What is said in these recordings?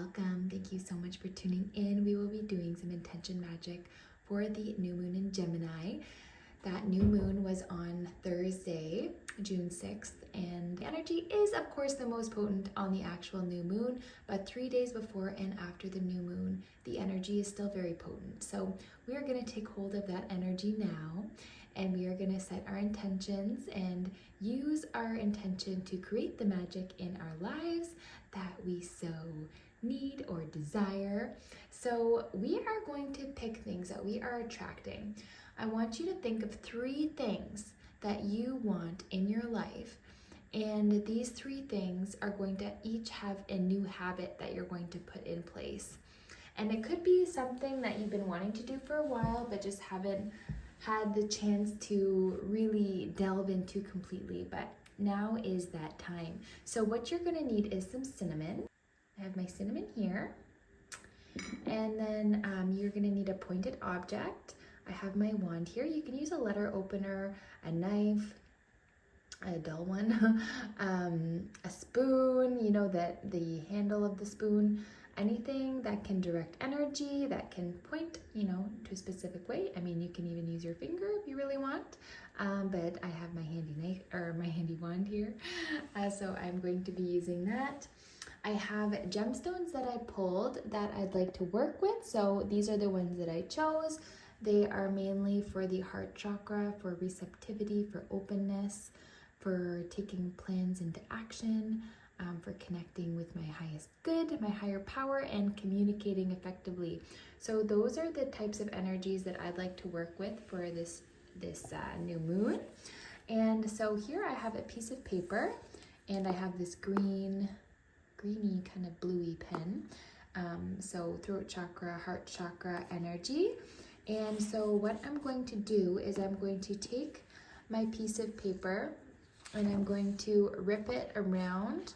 welcome. Thank you so much for tuning in. We will be doing some intention magic for the new moon in Gemini. That new moon was on Thursday, June 6th, and the energy is of course the most potent on the actual new moon, but 3 days before and after the new moon, the energy is still very potent. So we are going to take hold of that energy now, and we are going to set our intentions and use our intention to create the magic in our lives that we so need or desire. So we are going to pick things that we are attracting. I want you to think of 3 things that you want in your life, and these 3 things are going to each have a new habit that you're going to put in place. And it could be something that you've been wanting to do for a while but just haven't had the chance to really delve into completely, but now is that time. So what you're going to need is some cinnamon. I have my cinnamon here, and then you're going to need a pointed object. I have my wand here. You can use a letter opener, a knife, a dull one, a spoon, you know, the handle of the spoon, anything that can direct energy, that can point, you know, to a specific way. I mean, you can even use your finger if you really want, but I have my handy knife or my handy wand here, so I'm going to be using that. I have gemstones that I pulled that I'd like to work with, so these are the ones that I chose. They are mainly for the heart chakra, for receptivity, for openness, for taking plans into action, for connecting with my highest good, my higher power, and communicating effectively. So those are the types of energies that I'd like to work with for this new moon. And so here I have a piece of paper, and I have this greeny kind of bluey pen. So throat chakra, heart chakra energy. And so what I'm going to do is I'm going to take my piece of paper and I'm going to rip it around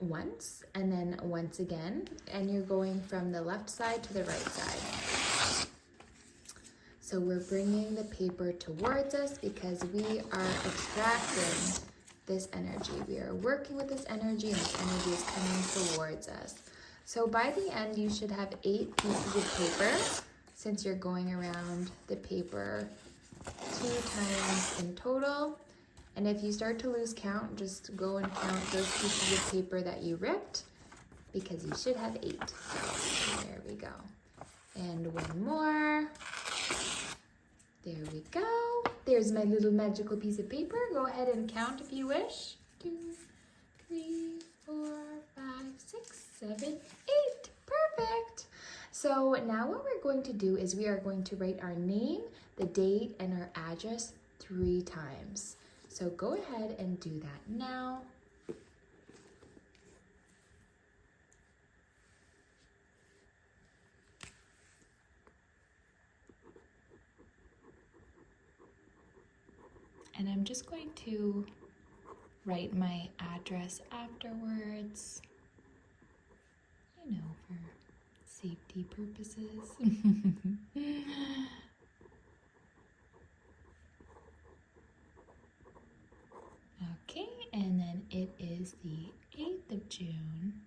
once and then once again, and you're going from the left side to the right side. So we're bringing the paper towards us because we are attracting this energy. We are working with this energy, and this energy is coming towards us. So by the end, you should have 8 pieces of paper, since you're going around the paper 2 times in total. And if you start to lose count, just go and count those pieces of paper that you ripped, because you should have 8. So there we go. And one more. There we go. There's my little magical piece of paper. Go ahead and count if you wish. 2, 3, 4, 5, 6, 7, 8. Perfect. So now what we're going to do is we are going to write our name, the date, and our address 3 times. So go ahead and do that now. And I'm just going to write my address afterwards, you know, for safety purposes. Okay, and then it is the 8th of June.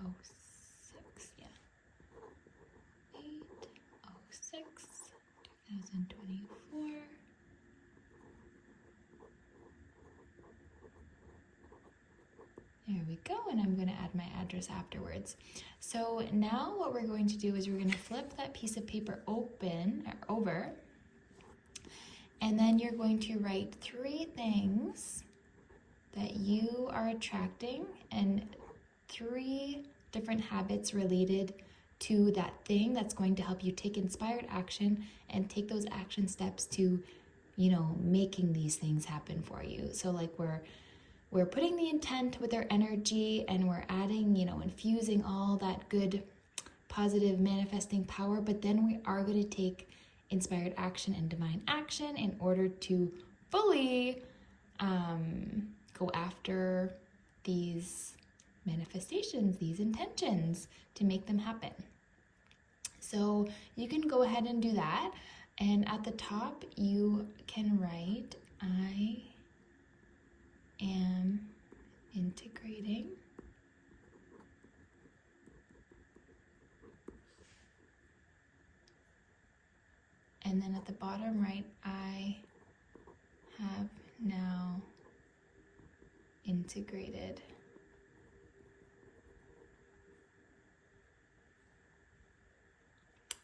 Oh, 6, yeah. 8/06, 2024. There we go, and I'm going to add my address afterwards. So now what we're going to do is we're going to flip that piece of paper over, and then you're going to write 3 things that you are attracting and 3 different habits related to that thing that's going to help you take inspired action and take those action steps to, you know, making these things happen for you. So like we're putting the intent with our energy, and we're adding, you know, infusing all that good, positive manifesting power, but then we are going to take inspired action and divine action in order to fully go after these manifestations, these intentions, to make them happen. So you can go ahead and do that, and at the top you can write, I bottom right, I have now integrated.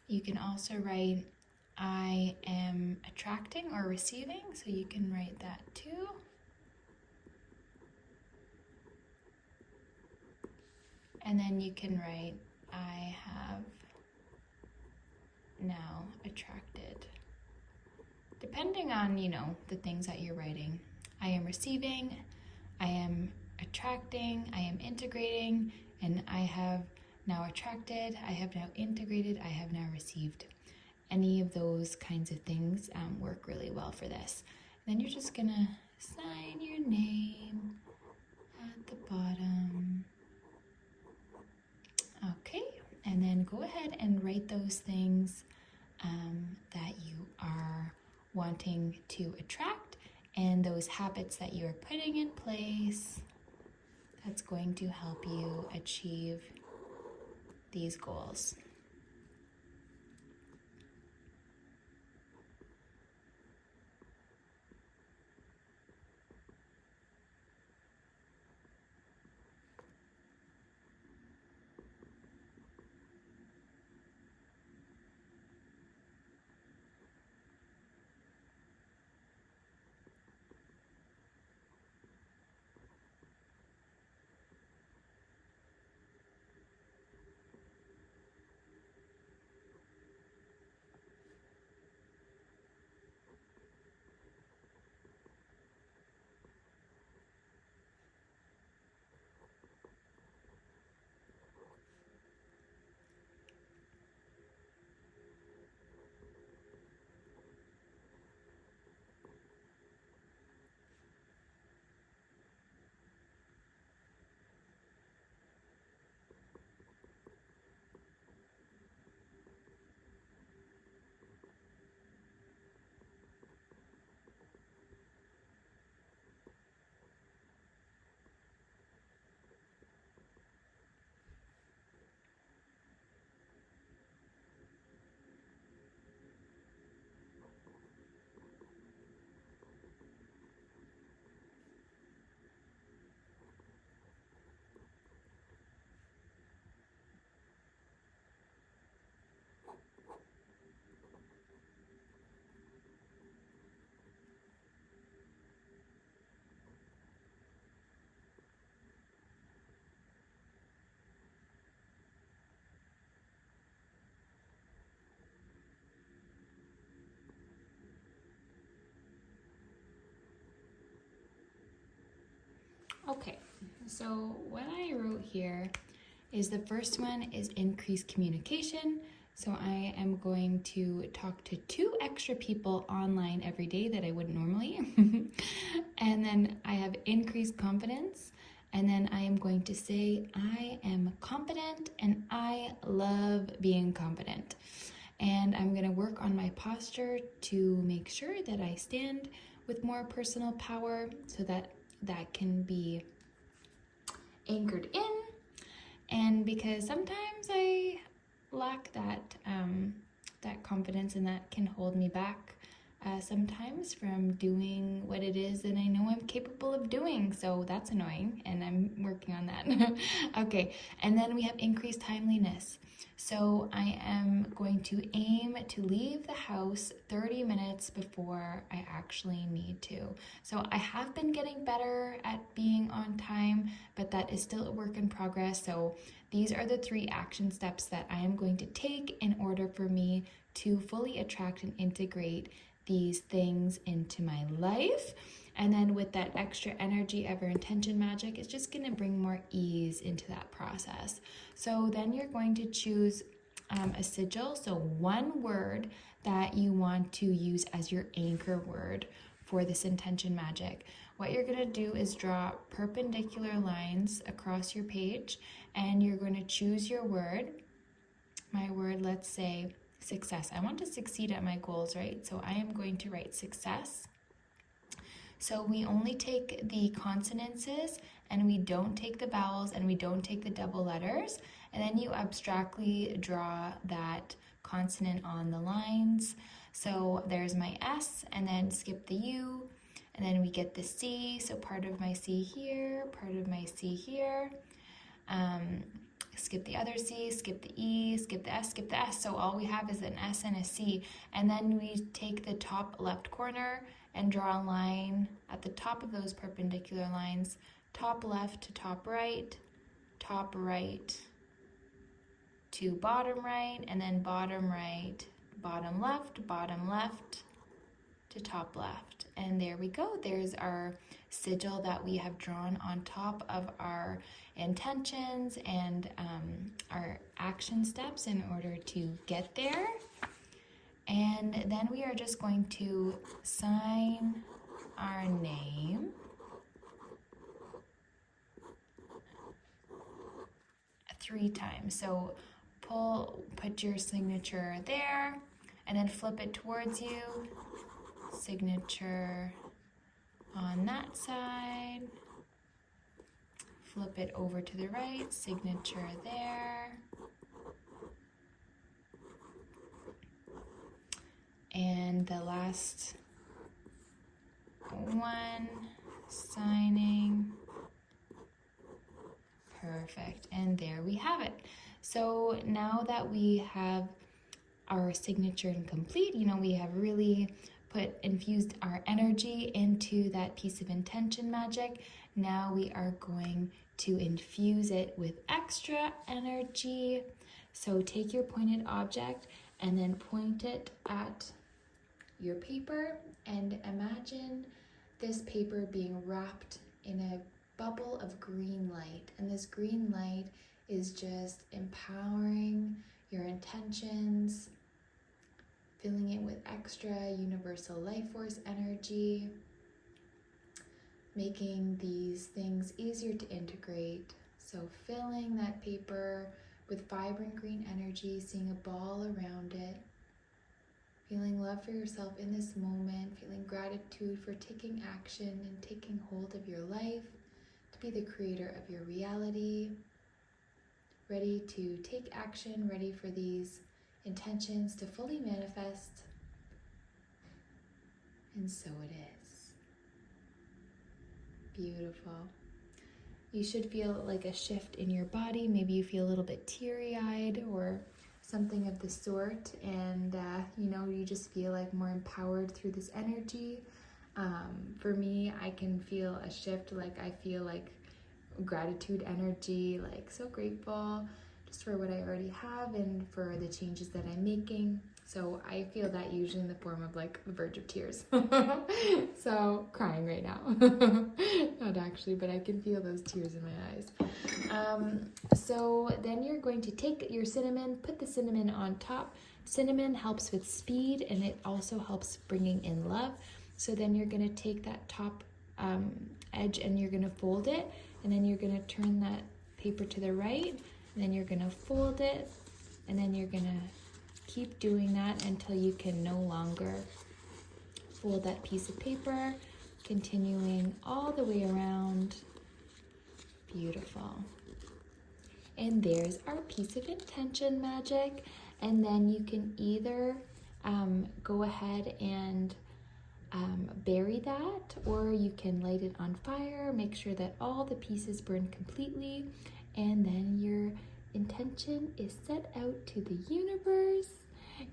You can also write, I am attracting or receiving, so you can write that too. And then you can write, I have now attracted. Depending on, the things that you're writing. I am receiving, I am attracting, I am integrating, and I have now attracted, I have now integrated, I have now received. Any of those kinds of things work really well for this. And then you're just gonna sign your name at the bottom. Okay, and then go ahead and write those things that you are wanting to attract and those habits that you are putting in place that's going to help you achieve these goals. Okay, so what I wrote here is the first one is increased communication. So I am going to talk to 2 extra people online every day that I wouldn't normally. And then I have increased confidence. And then I am going to say, I am confident and I love being confident. And I'm going to work on my posture to make sure that I stand with more personal power so that can be anchored in. And because sometimes I lack that confidence, and that can hold me back sometimes from doing what it is that I know I'm capable of doing. So that's annoying, and I'm working on that. Okay, and then we have increased timeliness. So I am going to aim to leave the house 30 minutes before I actually need to. So I have been getting better at being on time, but that is still a work in progress. So these are the 3 action steps that I am going to take in order for me to fully attract and integrate these things into my life. And then with that extra energy of our intention magic, it's just going to bring more ease into that process. So then you're going to choose a sigil, so one word that you want to use as your anchor word for this intention magic. What you're going to do is draw perpendicular lines across your page, and you're going to choose your word. My word, let's say success. I want to succeed at my goals, right? So I am going to write success. So we only take the consonants and we don't take the vowels and we don't take the double letters. And then you abstractly draw that consonant on the lines. So there's my S, and then skip the U, and then we get the C. So part of my C here, part of my C here. Skip the other C, skip the E, skip the S, skip the S. So all we have is an S and a C. And then we take the top left corner and draw a line at the top of those perpendicular lines, top left to top right to bottom right, and then bottom right, bottom left to top left. And there we go. There's our sigil that we have drawn on top of our intentions and our action steps in order to get there. And then we are just going to sign our name. 3 times. So put your signature there, and then flip it towards you. Signature on that side. Flip it over to the right, signature there. And the last one, signing. Perfect, and there we have it. So now that we have our signature complete, we have really infused our energy into that piece of intention magic. Now we are going to infuse it with extra energy. So take your pointed object and then point it at your paper, and imagine this paper being wrapped in a bubble of green light, and this green light is just empowering your intentions, filling it with extra universal life force energy, making these things easier to integrate. So filling that paper with vibrant green energy, seeing a ball around it, feeling love for yourself in this moment, feeling gratitude for taking action and taking hold of your life, to be the creator of your reality, ready to take action, ready for these intentions to fully manifest. And so it is. Beautiful. You should feel like a shift in your body. Maybe you feel a little bit teary-eyed or something of the sort, and you just feel like more empowered through this energy. For me, I can feel a shift, like I feel like gratitude energy, like so grateful just for what I already have and for the changes that I'm making. So I feel that usually in the form of like the verge of tears. So crying right now. Not actually, but I can feel those tears in my eyes. So then you're going to take your cinnamon, put the cinnamon on top. Cinnamon helps with speed, and it also helps bringing in love. So then you're going to take that top edge and you're going to fold it, and then you're going to turn that paper to the right, and then you're going to fold it, and then you're going to keep doing that until you can no longer fold that piece of paper, continuing all the way around. Beautiful. And there's our piece of intention magic. And then you can either go ahead and bury that, or you can light it on fire, make sure that all the pieces burn completely, and then your intention is set out to the universe,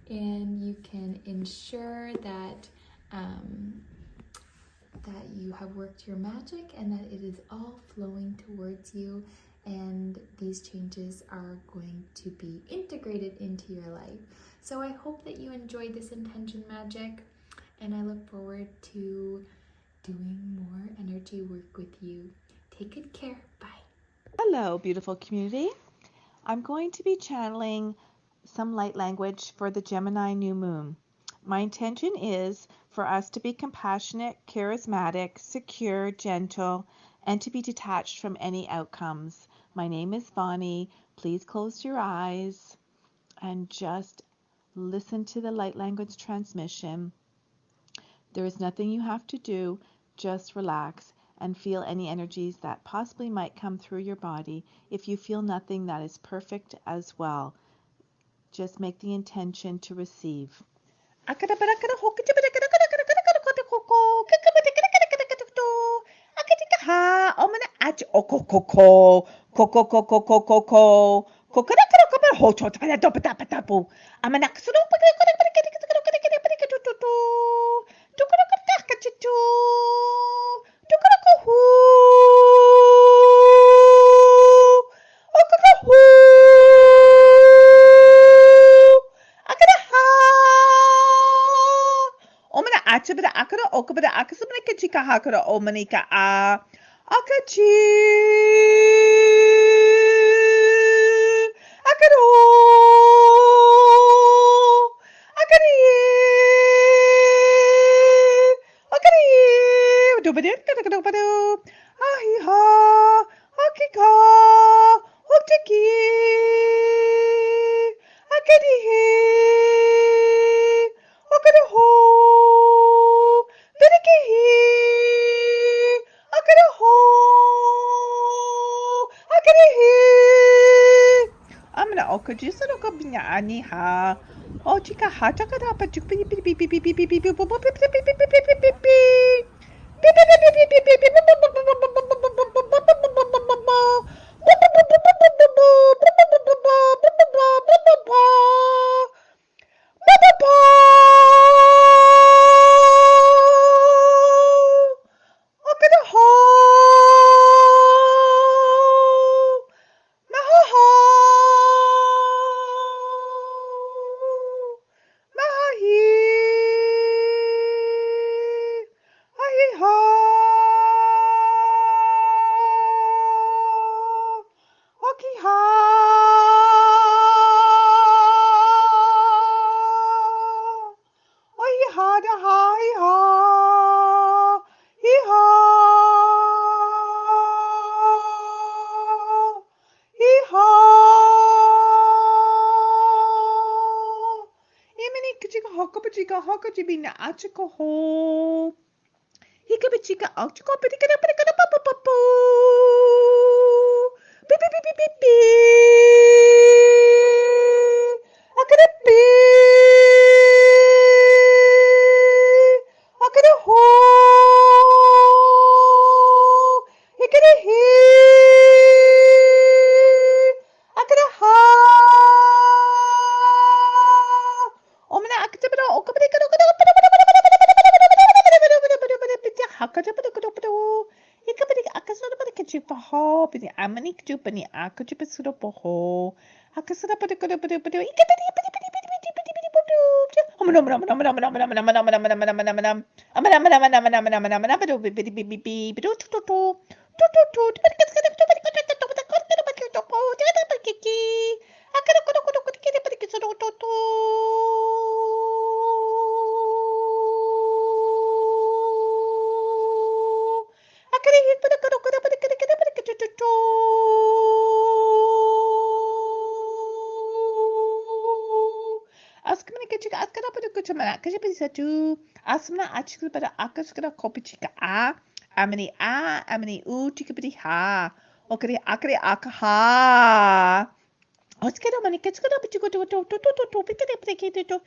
and you can ensure that that you have worked your magic and that it is all flowing towards you, and these changes are going to be integrated into your life. So I hope that you enjoyed this intention magic, and I look forward to doing more energy work with you. Take good care. Bye. Hello, beautiful community. I'm going to be channeling some light language for the Gemini new moon. My intention is for us to be compassionate, charismatic, secure, gentle, and to be detached from any outcomes. My name is Bonnie. Please close your eyes and just listen to the light language transmission. There is nothing you have to do. Just relax and feel any energies that possibly might come through your body. If you feel nothing, that is perfect as well. Just make the intention to receive. Achabada akara okabada akasamana chika hakara omanika a akachi akaro akari akari dobade kadakadopado ahi ha akika okiki akari akara ho I'm gonna okajisa no kabinya ani ha. Oh chika ha chaka da pa chuk pi pi pi pi pi pi pi pi pi pi pi pi pi pi pi Hokajibina achiko ho. Hikabachika achiko pitikada pitikada papu papu. Beep beep beep beep beep beep. Akada beep. Akada ho. Hikada he. Akada ha. Omana akadabada okabada Paho, Bini Amanik Jupani, Akajupaho, Hakasada Asmana achikabada akaskara kopichika a amani u chikabidi ha okari akari akaha Oskara mani ketskara pichiko to pikete pikete to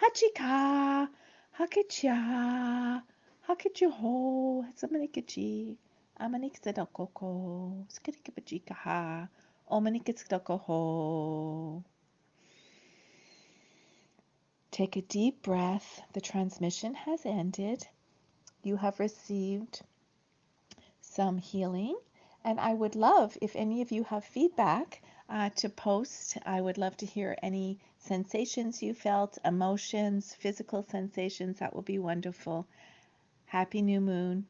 Hachika, Hakicha, Hakichiho, Samanikichi, Amaniksadokoko, Skirikipachikaha, Omanikitsadokoho. Take a deep breath. The transmission has ended. You have received some healing, and I would love if any of you have feedback to post. I would love to hear any sensations you felt, emotions, physical sensations. That would be wonderful. Happy new moon.